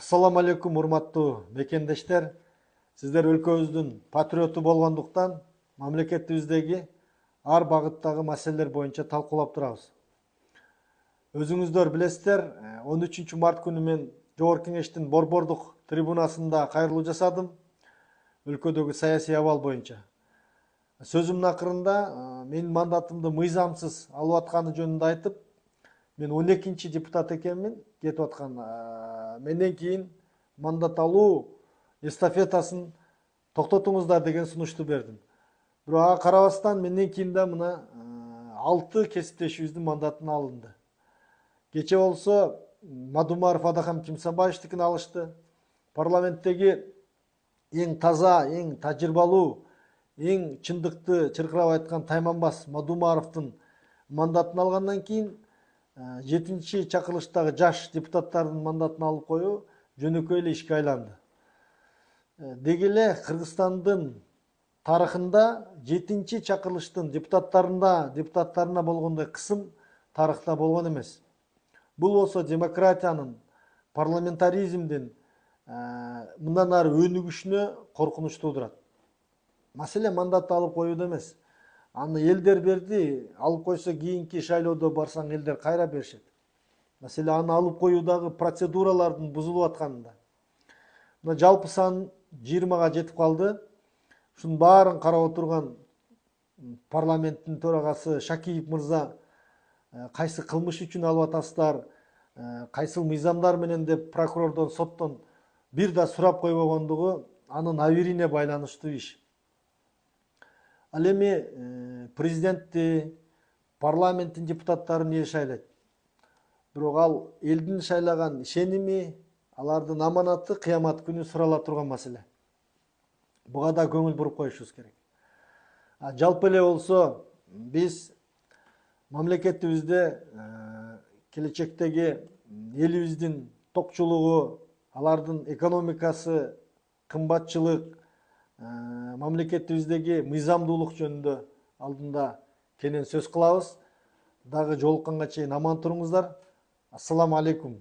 Ассаламу алейкум, урматтуу мекендештер. Сиздер өлкөбүздүн патриоту болгондуктан мамлекетибиздеги ар багыттагы маселелер боюнча талкуулап турабыз. Өзүңүздөр билесиздер, 13 март күнү мен Жогорку Кеңештин борбордук трибунасында кайрылуу жасадым өлкөдөгү саясий абал боюнча. Сөзүмдүн акырында менин мандатымды мыйзамсыз алып атканы жөнүндө айтып, мен 12-чи депутат экенмин, кетип аткан. Менден кийин мандат алуу эстафетасын токтотуңуздар деген сунушту бердим. Бирок ага карабастан менден кийин да мына 6 кесиптешибиздин мандатын алынды. Кече болсо Мадумаров Адахам Кимсанбаевдикин алышты. Парламенттеги эң таза, эң тажрыйбалуу, эң чындыкты чыркырап айткан Тайманбас Мадумаровдун мандатын алгандан кийин 7-чи чакырылыштагы жаш депутаттардын мандатын алып коюу жөнөкөй эле ишке айланды. Деги эле Кыргызстандын тарыхында 7-чи чакырылыштын депутаттарына болгондой кысым тарыхта болгон эмес. Бул болсо демократиянын, парламентаризмдин мындан ары өнүгүшүнө коркунуч туудурат. Маселе мандатты алып коюуда эмес. Аны элдер берди, алып койсо кийинки шайлоодо барсаң элдер кайра беришет. Маселе аны алып коюудагы процедуралардын бузулуп атканында. Мына жалпы сан 20-га жетип калды. Ушунун баарын карап отурган парламенттин төрагасы Шакиев мырза кайсы кылмыш үчүн алып атасыздар, кайсыл мыйзамдар менен деп прокурордон, соттон бир да сурап койбогондугу анын абийирине байланыштуу иш. Ал эми президентти, парламенттин депутаттарын эл шайлайт. Бирок ал элдин шайлаган ишеними, алардын аманаты кыямат күнү сурала турган маселе. Буга да көңүл буруп коюшубуз керек. Жалпы эле болсо биз мамлекетибизде келечектеги элибиздин токчулугу, алардын экономикасы, кымбатчылык, мамлекетибиздеги мыйзамдуулук жөнүндө алдында кенен сөз кылабыз. Дагы жолукканга чейин аман туруңуздар. Ассаламу алейкум.